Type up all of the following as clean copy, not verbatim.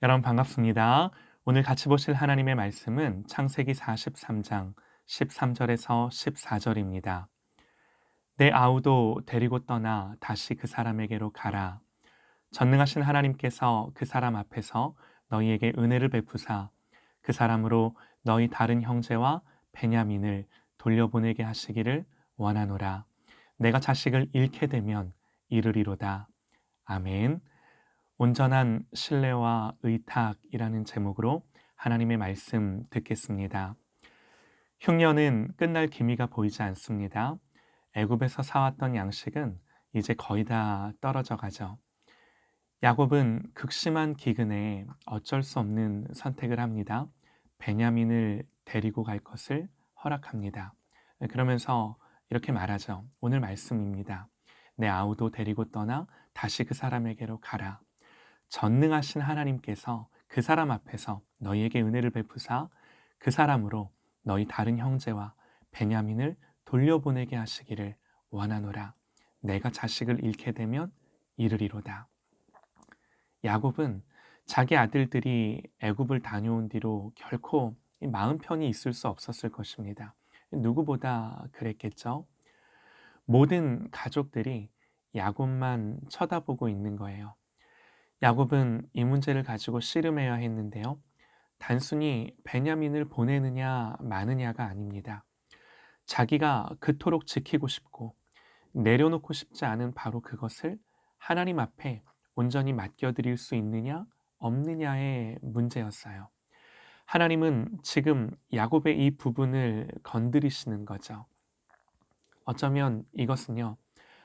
여러분 반갑습니다. 오늘 같이 보실 하나님의 말씀은 창세기 43장 13절에서 14절입니다. 내 아우도 데리고 떠나 다시 그 사람에게로 가라. 전능하신 하나님께서 그 사람 앞에서 너희에게 은혜를 베푸사 그 사람으로 너희 다른 형제와 베냐민을 돌려보내게 하시기를 원하노라. 내가 자식을 잃게 되면 이르리로다. 아멘. 온전한 신뢰와 의탁이라는 제목으로 하나님의 말씀 듣겠습니다. 흉년은 끝날 기미가 보이지 않습니다. 애굽에서 사왔던 양식은 이제 거의 다 떨어져 가죠. 야곱은 극심한 기근에 어쩔 수 없는 선택을 합니다. 베냐민을 데리고 갈 것을 허락합니다. 그러면서 이렇게 말하죠. 오늘 말씀입니다. 내 아우도 데리고 떠나 다시 그 사람에게로 가라. 전능하신 하나님께서 그 사람 앞에서 너희에게 은혜를 베푸사 그 사람으로 너희 다른 형제와 베냐민을 돌려보내게 하시기를 원하노라. 내가 자식을 잃게 되면 이르리로다. 야곱은 자기 아들들이 애굽을 다녀온 뒤로 결코 마음 편히 있을 수 없었을 것입니다. 누구보다 그랬겠죠. 모든 가족들이 야곱만 쳐다보고 있는 거예요. 야곱은 이 문제를 가지고 씨름해야 했는데요. 단순히 베냐민을 보내느냐 마느냐가 아닙니다. 자기가 그토록 지키고 싶고 내려놓고 싶지 않은 바로 그것을 하나님 앞에 온전히 맡겨드릴 수 있느냐 없느냐의 문제였어요. 하나님은 지금 야곱의 이 부분을 건드리시는 거죠. 어쩌면 이것은요,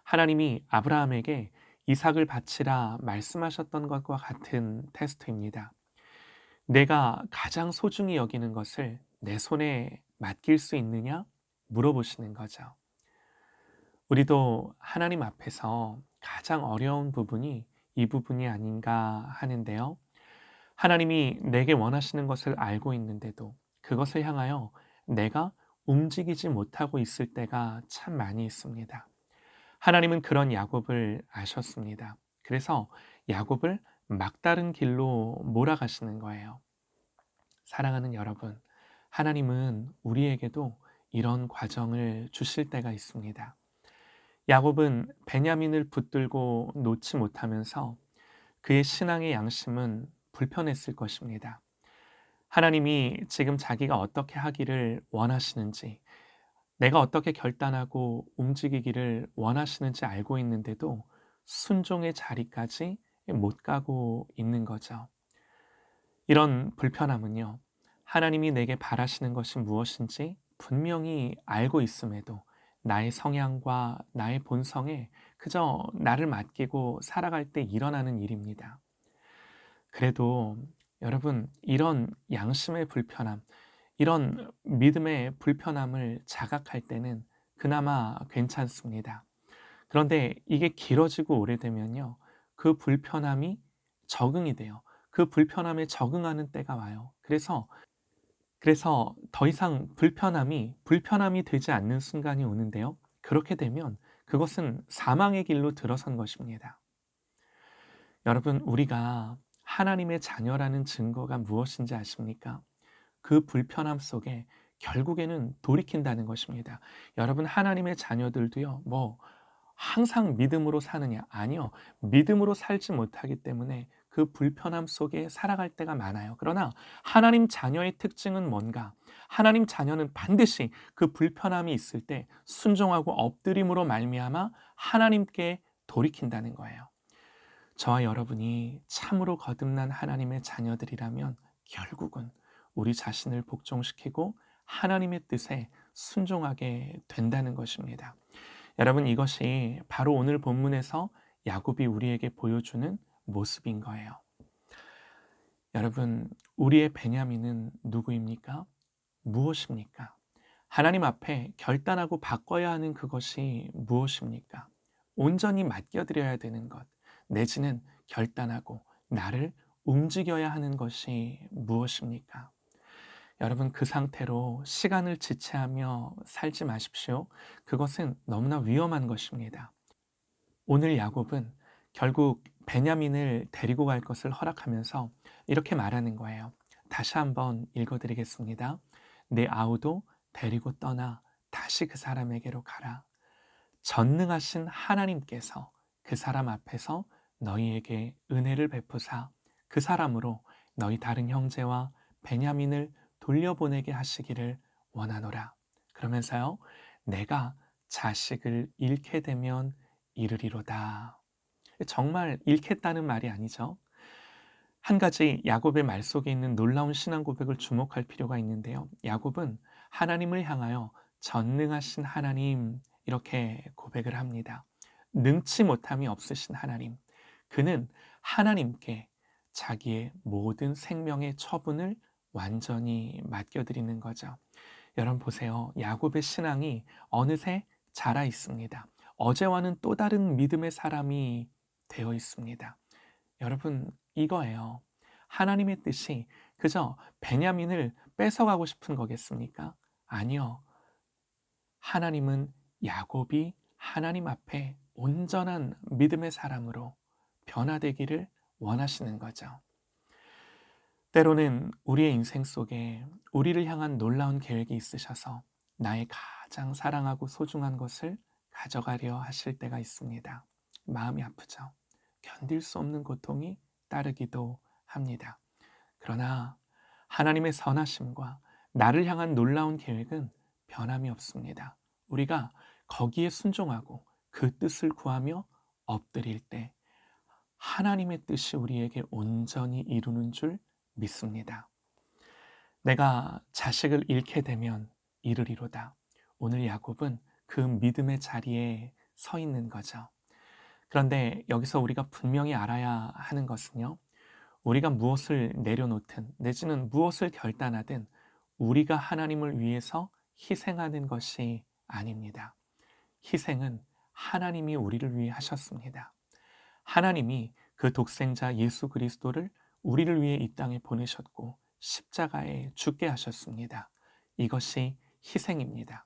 하나님이 아브라함에게 이삭을 바치라 말씀하셨던 것과 같은 테스트입니다. 내가 가장 소중히 여기는 것을 내 손에 맡길 수 있느냐 물어보시는 거죠. 우리도 하나님 앞에서 가장 어려운 부분이 이 부분이 아닌가 하는데요. 하나님이 내게 원하시는 것을 알고 있는데도 그것을 향하여 내가 움직이지 못하고 있을 때가 참 많이 있습니다. 하나님은 그런 야곱을 아셨습니다. 그래서 야곱을 막다른 길로 몰아가시는 거예요. 사랑하는 여러분, 하나님은 우리에게도 이런 과정을 주실 때가 있습니다. 야곱은 베냐민을 붙들고 놓지 못하면서 그의 신앙의 양심은 불편했을 것입니다. 하나님이 지금 자기가 어떻게 하기를 원하시는지, 내가 어떻게 결단하고 움직이기를 원하시는지 알고 있는데도 순종의 자리까지 못 가고 있는 거죠. 이런 불편함은요, 하나님이 내게 바라시는 것이 무엇인지 분명히 알고 있음에도 나의 성향과 나의 본성에 그저 나를 맡기고 살아갈 때 일어나는 일입니다. 그래도 여러분, 이런 양심의 불편함, 이런 믿음의 불편함을 자각할 때는 그나마 괜찮습니다. 그런데 이게 길어지고 오래되면요, 그 불편함이 적응이 돼요. 그 불편함에 적응하는 때가 와요. 그래서 더 이상 불편함이 되지 않는 순간이 오는데요. 그렇게 되면 그것은 사망의 길로 들어선 것입니다. 여러분, 우리가 하나님의 자녀라는 증거가 무엇인지 아십니까? 그 불편함 속에 결국에는 돌이킨다는 것입니다. 여러분, 하나님의 자녀들도요, 항상 믿음으로 사느냐? 아니요. 믿음으로 살지 못하기 때문에 그 불편함 속에 살아갈 때가 많아요. 그러나 하나님 자녀의 특징은 뭔가? 하나님 자녀는 반드시 그 불편함이 있을 때 순종하고 엎드림으로 말미암아 하나님께 돌이킨다는 거예요. 저와 여러분이 참으로 거듭난 하나님의 자녀들이라면 결국은 우리 자신을 복종시키고 하나님의 뜻에 순종하게 된다는 것입니다. 여러분, 이것이 바로 오늘 본문에서 야곱이 우리에게 보여주는 모습인 거예요. 여러분, 우리의 베냐민은 누구입니까? 무엇입니까? 하나님 앞에 결단하고 바꿔야 하는 그것이 무엇입니까? 온전히 맡겨드려야 되는 것, 내지는 결단하고 나를 움직여야 하는 것이 무엇입니까? 여러분, 그 상태로 시간을 지체하며 살지 마십시오. 그것은 너무나 위험한 것입니다. 오늘 야곱은 결국 베냐민을 데리고 갈 것을 허락하면서 이렇게 말하는 거예요. 다시 한번 읽어드리겠습니다. 내 아우도 데리고 떠나 다시 그 사람에게로 가라. 전능하신 하나님께서 그 사람 앞에서 너희에게 은혜를 베푸사 그 사람으로 너희 다른 형제와 베냐민을 돌려보내게 하시기를 원하노라. 그러면서요, 내가 자식을 잃게 되면 이르리로다. 정말 잃겠다는 말이 아니죠. 한 가지 야곱의 말 속에 있는 놀라운 신앙 고백을 주목할 필요가 있는데요. 야곱은 하나님을 향하여 전능하신 하나님 이렇게 고백을 합니다. 능치 못함이 없으신 하나님. 그는 하나님께 자기의 모든 생명의 처분을 완전히 맡겨드리는 거죠. 여러분 보세요. 야곱의 신앙이 어느새 자라 있습니다. 어제와는 또 다른 믿음의 사람이 되어 있습니다. 여러분 이거예요. 하나님의 뜻이 그저 베냐민을 뺏어가고 싶은 거겠습니까? 아니요. 하나님은 야곱이 하나님 앞에 온전한 믿음의 사람으로 변화되기를 원하시는 거죠. 때로는 우리의 인생 속에 우리를 향한 놀라운 계획이 있으셔서 나의 가장 사랑하고 소중한 것을 가져가려 하실 때가 있습니다. 마음이 아프죠. 견딜 수 없는 고통이 따르기도 합니다. 그러나 하나님의 선하심과 나를 향한 놀라운 계획은 변함이 없습니다. 우리가 거기에 순종하고 그 뜻을 구하며 엎드릴 때 하나님의 뜻이 우리에게 온전히 이루는 줄 믿습니다. 내가 자식을 잃게 되면 이르리로다. 오늘 야곱은 그 믿음의 자리에 서 있는 거죠. 그런데 여기서 우리가 분명히 알아야 하는 것은요. 우리가 무엇을 내려놓든 내지는 무엇을 결단하든 우리가 하나님을 위해서 희생하는 것이 아닙니다. 희생은 하나님이 우리를 위해 하셨습니다. 하나님이 그 독생자 예수 그리스도를 우리를 위해 이 땅에 보내셨고 십자가에 죽게 하셨습니다. 이것이 희생입니다.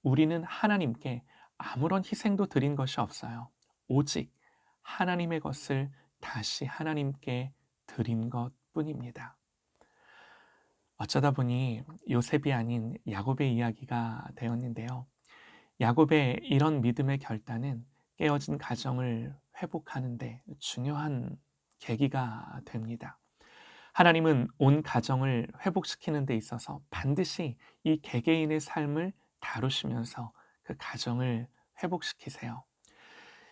우리는 하나님께 아무런 희생도 드린 것이 없어요. 오직 하나님의 것을 다시 하나님께 드린 것뿐입니다. 어쩌다 보니 요셉이 아닌 야곱의 이야기가 되었는데요. 야곱의 이런 믿음의 결단은 깨어진 가정을 회복하는 데 중요한 계기가 됩니다. 하나님은 온 가정을 회복시키는 데 있어서 반드시 이 개개인의 삶을 다루시면서 그 가정을 회복시키세요.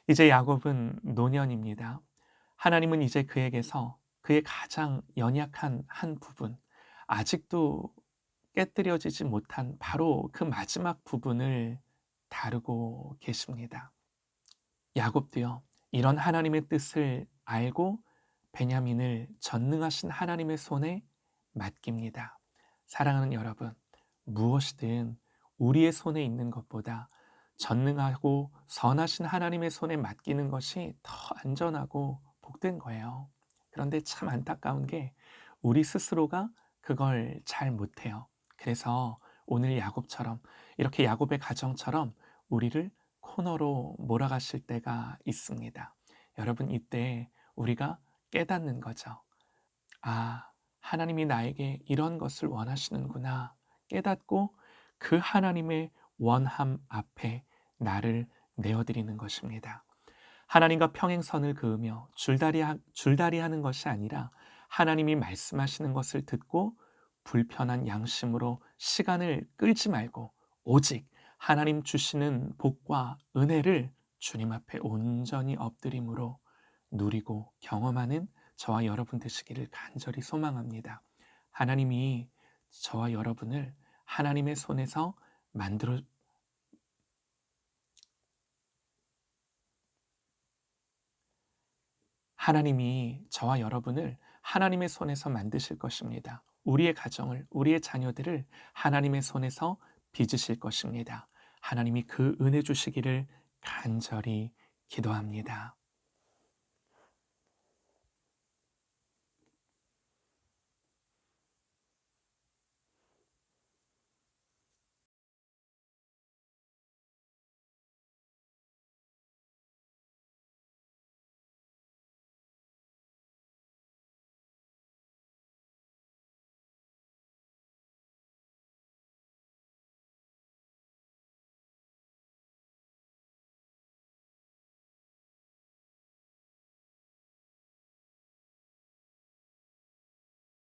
이제 야곱은 노년입니다. 하나님은 이제 그에게서 그의 가장 연약한 한 부분, 아직도 깨뜨려지지 못한 바로 그 마지막 부분을 다루고 계십니다. 야곱도요, 이런 하나님의 뜻을 알고 베냐민을 전능하신 하나님의 손에 맡깁니다. 사랑하는 여러분, 무엇이든 우리의 손에 있는 것보다 전능하고 선하신 하나님의 손에 맡기는 것이 더 안전하고 복된 거예요. 그런데 참 안타까운 게 우리 스스로가 그걸 잘 못해요. 그래서 오늘 야곱처럼 이렇게 야곱의 가정처럼 우리를 코너로 몰아가실 때가 있습니다. 여러분 이때 우리가 깨닫는 거죠. 아, 하나님이 나에게 이런 것을 원하시는구나 깨닫고 그 하나님의 원함 앞에 나를 내어드리는 것입니다. 하나님과 평행선을 그으며 줄다리 하는 것이 아니라 하나님이 말씀하시는 것을 듣고 불편한 양심으로 시간을 끌지 말고 오직 하나님 주시는 복과 은혜를 주님 앞에 온전히 엎드림으로 누리고 경험하는 저와 여러분 되시기를 간절히 소망합니다. 하나님이 저와 여러분을 하나님의 손에서 만들어 하나님이 저와 여러분을 하나님의 손에서 만드실 것입니다. 우리의 가정을, 우리의 자녀들을 하나님의 손에서 빚으실 것입니다. 하나님이 그 은혜 주시기를 간절히 기도합니다.